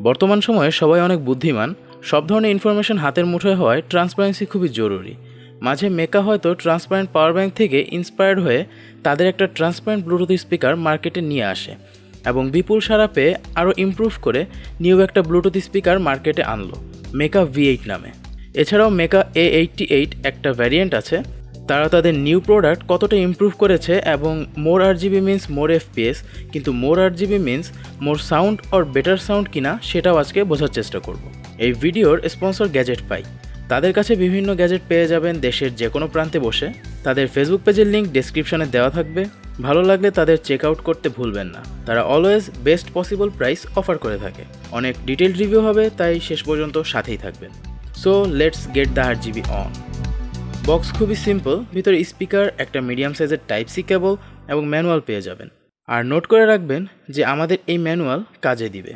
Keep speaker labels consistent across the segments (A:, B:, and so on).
A: বর্তমান সময়ে সবাই অনেক বুদ্ধিমান, সব ধরনের ইনফরমেশন হাতের মুঠোয় হওয়ায় ট্রান্সপারেন্সি খুবই জরুরি। মাঝে মেকা হয়তো ট্রান্সপারেন্ট পাওয়ার ব্যাংক থেকে ইন্সপায়ার্ড হয়ে তাদের একটা ট্রান্সপারেন্ট ব্লুটুথ স্পিকার মার্কেটে নিয়ে আসে এবং বিপুল সাড়া পেয়ে আরও ইমপ্রুভ করে নিউ একটা ব্লুটুথ স্পিকার মার্কেটে আনলো মেকা V8 নামে। এছাড়াও মেকা A88 একটা ভ্যারিয়েন্ট আছে। তারা তাদের নিউ প্রোডাক্ট কতটা ইমপ্রুভ করেছে এবং মোর RGB মিন্স মোর FPS, কিন্তু মোর RGB means more sound or better sound কিনা সেটাও আজকে বোঝার চেষ্টা করব। এই ভিডিওর স্পন্সর Gadgetpi। তাদের কাছে বিভিন্ন গ্যাজেট পেয়ে যাবেন দেশের যে কোনো প্রান্তে বসে। তাদের ফেসবুক পেজের লিঙ্ক ডেসক্রিপশনে দেওয়া থাকবে, ভালো লাগলে তাদের চেক আউট করতে ভুলবেন না। তারা always best possible price offer করে থাকে। অনেক ডিটেলড রিভিউ হবে, তাই শেষ পর্যন্ত সাথেই থাকবেন। So let's get the RGB on. Box খুবই সিম্পল, ভিতরে স্পিকার, একটা মিডিয়াম সাইজের টাইপ সি কেবল এবং ম্যানুয়াল পেয়ে যাবেন। আর নোট করে রাখবেন যে আমাদের এই ম্যানুয়াল কাজে দিবে,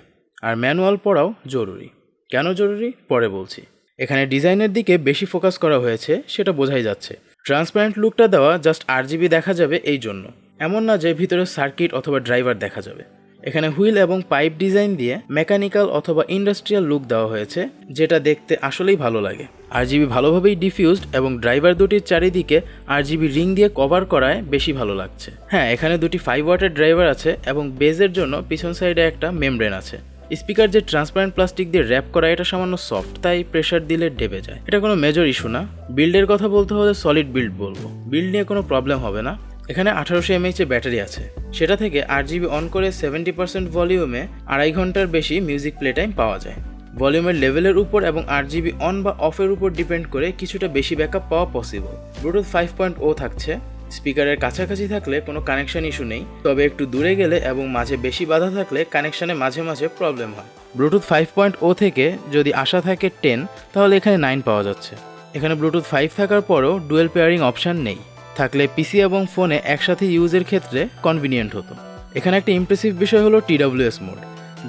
A: আর ম্যানুয়াল পড়াও জরুরি। কেন জরুরি পরে বলছি। এখানে ডিজাইনের দিকে বেশি ফোকাস করা হয়েছে, সেটা বোঝাই যাচ্ছে। ট্রান্সপারেন্ট লুকটা দেওয়া জাস্ট RGB দেখা যাবে এই জন্য, এমন না যে ভিতরে সার্কিট অথবা ড্রাইভার দেখা যাবে। এখানে হুইল এবং পাইপ ডিজাইন দিয়ে মেকানিক্যাল অথবা ইন্ডাস্ট্রিয়াল লুক দেওয়া হয়েছে, যেটা দেখতে আসলেই ভালো লাগে। RGB ভালোভাবেই ডিফিউজড এবং ড্রাইভার দুটির চারিদিকে RGB রিং দিয়ে কভার করায় বেশি ভালো লাগছে। হ্যাঁ, এখানে দুটি 5 ওয়াটের ড্রাইভার আছে এবং বেজের জন্য পিছন সাইডে একটা মেমব্রেন আছে। স্পিকার যে ট্রান্সপারেন্ট প্লাস্টিক দিয়ে র্যাপ করা, এটা সামান্য সফট, তাই প্রেসার দিলে ডেবে যায়। এটা কোনো মেজর ইস্যু না। বিল্ডের কথা বলতে হলে সলিড বিল্ড বলবো, বিল্ড নিয়ে কোনো প্রবলেম হবে না। এখানে 1800 mAh ব্যাটারি আছে, সেটা থেকে RGB অন করে 70% ভলিউমে 2.5 ঘন্টার বেশি মিউজিক প্লে টাইম পাওয়া যায়। ভলিউমের লেভেলের উপর এবং RGB অন বা অফের উপর ডিপেন্ড করে কিছুটা বেশি ব্যাকআপ পাওয়া পসিবল। ব্লুটুথ 5.0 থাকছে। স্পিকারের কাছাকাছি থাকলে কোনো কানেকশন ইস্যু নেই, তবে একটু দূরে গেলে এবং মাঝে বেশি বাধা থাকলে কানেকশনে মাঝে মাঝে প্রবলেম হয়। ব্লুটুথ 5.0 থেকে যদি আশা থাকে 10, তাহলে এখানে 9 পাওয়া যাচ্ছে। এখানে ব্লুটুথ 5 থাকার পরও ডুয়েল পেয়ারিং অপশান নেই, থাকলে পিসি এবং ফোনে একসাথে ইউজের ক্ষেত্রে কনভিনিয়েন্ট হতো। এখানে একটা ইমপ্রেসিভ বিষয় হলো TWS মোড,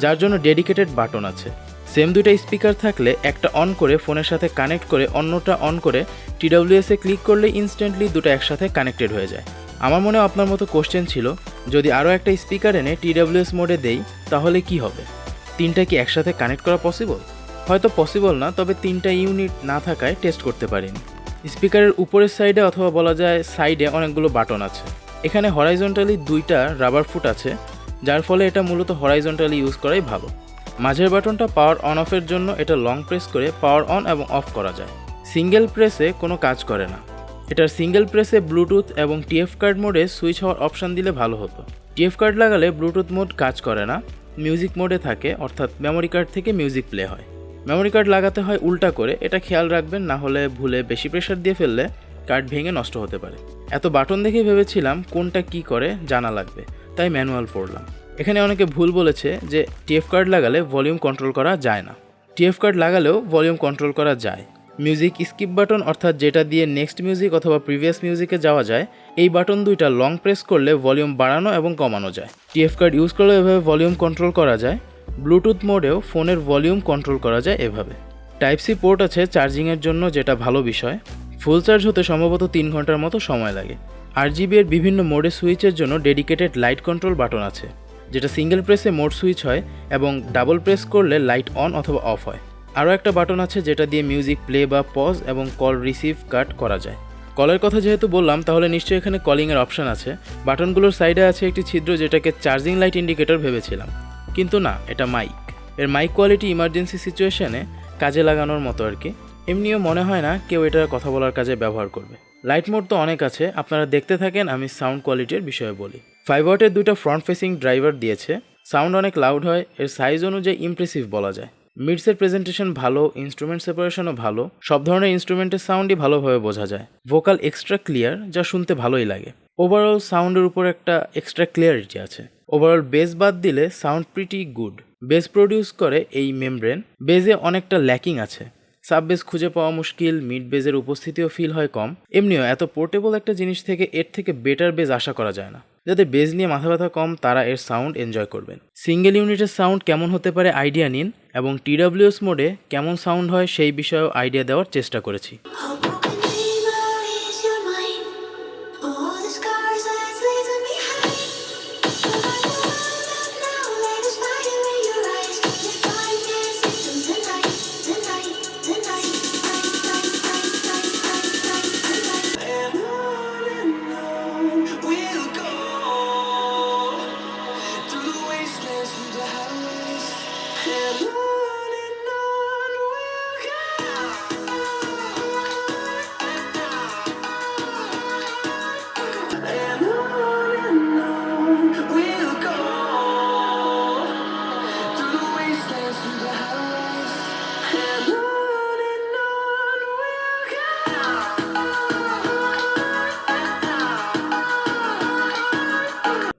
A: যার জন্য ডেডিকেটেড বাটন আছে। সেম দুইটা স্পিকার থাকলে একটা অন করে ফোনের সাথে কানেক্ট করে অন্যটা অন করে TWS এ ক্লিক করলে ইনস্ট্যান্টলি দুটো একসাথে কানেক্টেড হয়ে যায়। আমার মনে আপনার মতো কোশ্চেন ছিল, যদি আরও একটা স্পিকার এনে TWS মোডে দেই তাহলে কি হবে? 3টা কি একসাথে কানেক্ট করা পসিবল? হয়তো পসিবল না, তবে 3টা ইউনিট না থাকায় টেস্ট করতে পারিনি। স্পিকারের উপরের সাইডে অথবা বলা যায় সাইডে অনেকগুলো বাটন আছে। এখানে হরাইজন্টালি 2টা রাবার ফুট আছে, যার ফলে এটা মূলত হরাইজন্টালি ইউজ করাই ভালো। মাঝের বাটনটা পাওয়ার অন অফের জন্য, এটা লং প্রেস করে পাওয়ার অন এবং অফ করা যায়। সিঙ্গেল প্রেসে কোনো কাজ করে না। এটার সিঙ্গেল প্রেসে ব্লুটুথ এবং TF কার্ড মোডে সুইচ হওয়ার অপশান দিলে ভালো হতো। TF কার্ড লাগালে ব্লুটুথ মোড কাজ করে না, মিউজিক মোডে থাকে, অর্থাৎ মেমোরি কার্ড থেকে মিউজিক প্লে হয়। মেমোরি কার্ড লাগাতে হয় উল্টা করে, এটা খেয়াল রাখবেন, না হলে ভুলে বেশি প্রেশার দিয়ে ফেললে কার্ড ভেঙে নষ্ট হতে পারে। এত বাটন দেখে ভেবেছিলাম কোনটা কি করে জানা লাগবে, তাই ম্যানুয়াল পড়লাম। এখানে অনেকে ভুল বলেছে যে TF কার্ড লাগালে ভলিউম কন্ট্রোল করা যায় না। TF কার্ড লাগালেও ভলিউম কন্ট্রোল করা যায়। মিউজিক স্কিপ বাটন, অর্থাৎ যেটা দিয়ে নেক্সট মিউজিক অথবা প্রিভিয়াস মিউজিকে যাওয়া যায়, এই বাটন দুইটা লং প্রেস করলে ভলিউম বাড়ানো এবং কমানো যায়। TF কার্ড ইউজ করলে এভাবে ভলিউম কন্ট্রোল করা যায়। ব্লুটুথ মোডেও ফোনের ভলিউম কন্ট্রোল করা যায় এভাবে। টাইপ সি পোর্ট আছে চার্জিংয়ের জন্য, যেটা ভালো বিষয়। ফুল চার্জ হতে সম্ভবত 3 ঘন্টার মতো সময় লাগে। RGB এর বিভিন্ন মোডে সুইচের জন্য ডেডিকেটেড লাইট কন্ট্রোল বাটন আছে, যেটা সিঙ্গেল প্রেসে মোড সুইচ হয় এবং ডাবল প্রেস করলে লাইট অন অথবা অফ হয়। আরও একটা বাটন আছে যেটা দিয়ে মিউজিক প্লে বা পজ এবং কল রিসিভ কাট করা যায়। কলের কথা যেহেতু বললাম, তাহলে নিশ্চয়ই এখানে কলিংয়ের অপশান আছে। বাটনগুলোর সাইডে আছে একটি ছিদ্র, যেটাকে চার্জিং লাইট ইন্ডিকেটর ভেবেছিলাম, কিন্তু না, এটা মাইক। এর মাইক কোয়ালিটি ইমার্জেন্সি সিচুয়েশনে কাজে লাগানোর মতো আর কি। এমনিও মনে হয় না কেউ এটা কথা বলার কাজে ব্যবহার করবে। লাইট মোড তো অনেক আছে, আপনারা দেখতে থাকেন, আমি সাউন্ড কোয়ালিটির বিষয়ে বলি। 5 ওয়াটের 2টা ফ্রন্ট ফেসিং ড্রাইভার দিয়েছে। সাউন্ড অনেক লাউড হয়, এর সাইজ অনুযায়ী ইমপ্রেসিভ বলা যায়। মিডসের প্রেজেন্টেশন ভালো, ইনস্ট্রুমেন্ট সেপারেশনও ভালো, সব ধরনের ইনস্ট্রুমেন্টের সাউন্ডই ভালোভাবে বোঝা যায়। ভোকাল এক্সট্রা ক্লিয়ার, যা শুনতে ভালোই লাগে। ওভারঅল সাউন্ডের উপর একটা এক্সট্রা ক্লিয়ারিটি আছে। ওভারঅল বেস বাদ দিলে sound pretty good. Base produce করে এই মেমব্রেন। বেজে অনেকটা ল্যাকিং আছে, সাব বেস খুঁজে পাওয়া মুশকিল, মিড বেজের উপস্থিতিও ফিল হয় কম। এমনিও এত পোর্টেবল একটা জিনিস থেকে এর থেকে বেটার বেজ আশা করা যায় না। যাদের বেজ নিয়ে মাথা ব্যথা কম, তারা এর সাউন্ড এনজয় করবেন। সিঙ্গেল ইউনিটের সাউন্ড কেমন হতে পারে আইডিয়া নিন, এবং TWS মোডে কেমন সাউন্ড হয় সেই বিষয়েও আইডিয়া দেওয়ার চেষ্টা করেছি।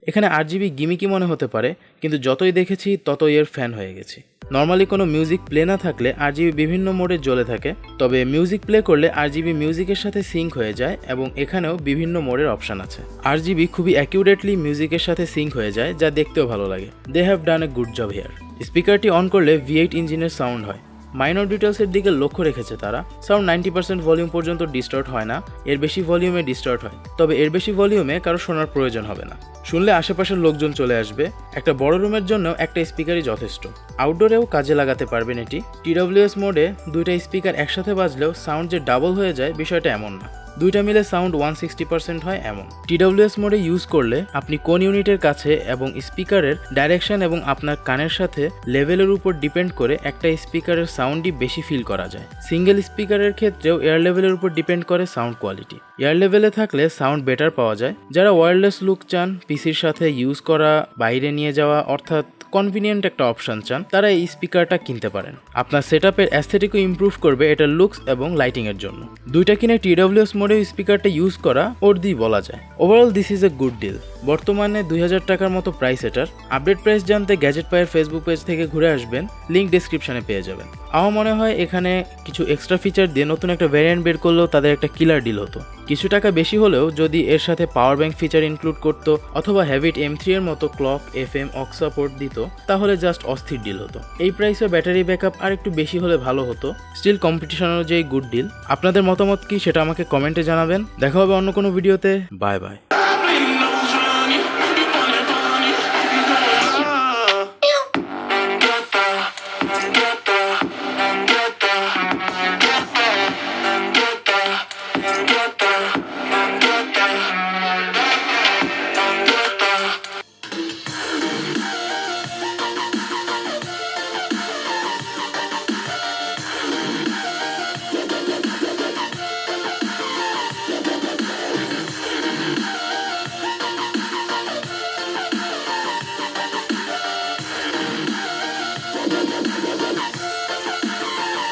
A: এখানে RGB গিমিকি মনে হতে পারে, কিন্তু যতই দেখেছি ততই এর ফ্যান হয়ে গেছি। নর্মালি কোনো মিউজিক প্লে না থাকলে RGB বিভিন্ন মোডে জ্বলে থাকে, তবে মিউজিক প্লে করলে RGB মিউজিকের সাথে সিঙ্ক হয়ে যায় এবং এখানেও বিভিন্ন মোডের অপশান আছে। RGB খুবই অ্যাকিউরেটলি মিউজিকের সাথে সিঙ্ক হয়ে যায়, যা দেখতেও ভালো লাগে। They have done a good job here. স্পিকারটি অন করলে V8 ইঞ্জিনের সাউন্ড হয়। মাইনর ডিটেলসের দিকে লক্ষ্য রেখেছে তারা। সাউন্ড 90% ভলিউম পর্যন্ত ডিস্টর্ট হয় না, এর বেশি ভলিউমে ডিস্টর্ট হয়। তবে এর বেশি ভলিউমে কারো শোনার প্রয়োজন হবে না, শুনলে আশেপাশের লোকজন চলে আসবে। একটা বড় রুমের জন্য একটা স্পিকারই যথেষ্ট। আউটডোরেও কাজে লাগাতে পারবেন এটি। TWS মোডে দুইটা স্পিকার একসাথে বাজলেও সাউন্ড যে ডাবল হয়ে যায় বিষয়টা এমন না, দুইটা মিলে সাউন্ড 160% হয় এমন। TWS মোডে ইউজ করলে আপনি কোন ইউনিটের কাছে এবং স্পিকারের ডাইরেকশন এবং আপনার কানের সাথে লেভেলের উপর ডিপেন্ড করে একটা স্পিকারের সাউন্ডই বেশি ফিল করা যায়। সিঙ্গেল স্পিকারের ক্ষেত্রেও এয়ার লেভেলের উপর ডিপেন্ড করে সাউন্ড কোয়ালিটি। এয়ার লেভেলে থাকলে সাউন্ড বেটার পাওয়া যায়। যারা ওয়্যারলেস লুক চান, পিসির সাথে ইউজ করা, বাইরে নিয়ে যাওয়া অর্থাৎ কনভিনিয়েন্ট একটা অপশন চান, তারা এই স্পিকারটা কিনতে পারেন। আপনার সেটআপের অ্যাস্থেটিকও ইমপ্রুভ করবে এটা লুকস এবং লাইটিং এর জন্য। দুইটা কিনে TWS মোডে স্পিকারটা ইউজ করা ওর দিয়ে বলা যায়। Overall this is a good deal. বর্তমানে 2000 টাকার মতো প্রাইস এটার। আপডেট প্রাইস জানতে গ্যাজেটপাইয়ের ফেসবুক পেজ থেকে ঘুরে আসবেন, লিঙ্ক ডেসক্রিপশনে পেয়ে যাবেন। আমার মনে হয় এখানে কিছু এক্সট্রা ফিচার দিয়ে নতুন একটা ভ্যারিয়েন্ট বের করলেও তাদের একটা কিলার ডিল হতো। কিছু টাকা বেশি হলেও যদি এর সাথে পাওয়ার ব্যাংক ফিচার ইনক্লুড করতো অথবা হ্যাবিট M3 এর মতো ক্লক, FM, অক্স সাপোর্ট দিত, তাহলে জাস্ট অস্থির ডিল হতো। এই প্রাইসে ব্যাটারি ব্যাকআপ আর একটু বেশি হলে ভালো হতো। স্টিল কম্পিটিশন অনুযায়ী গুড ডিল। আপনাদের মতামত কি সেটা আমাকে কমেন্টে জানাবেন। দেখা হবে অন্য কোনো ভিডিওতে। Bye bye.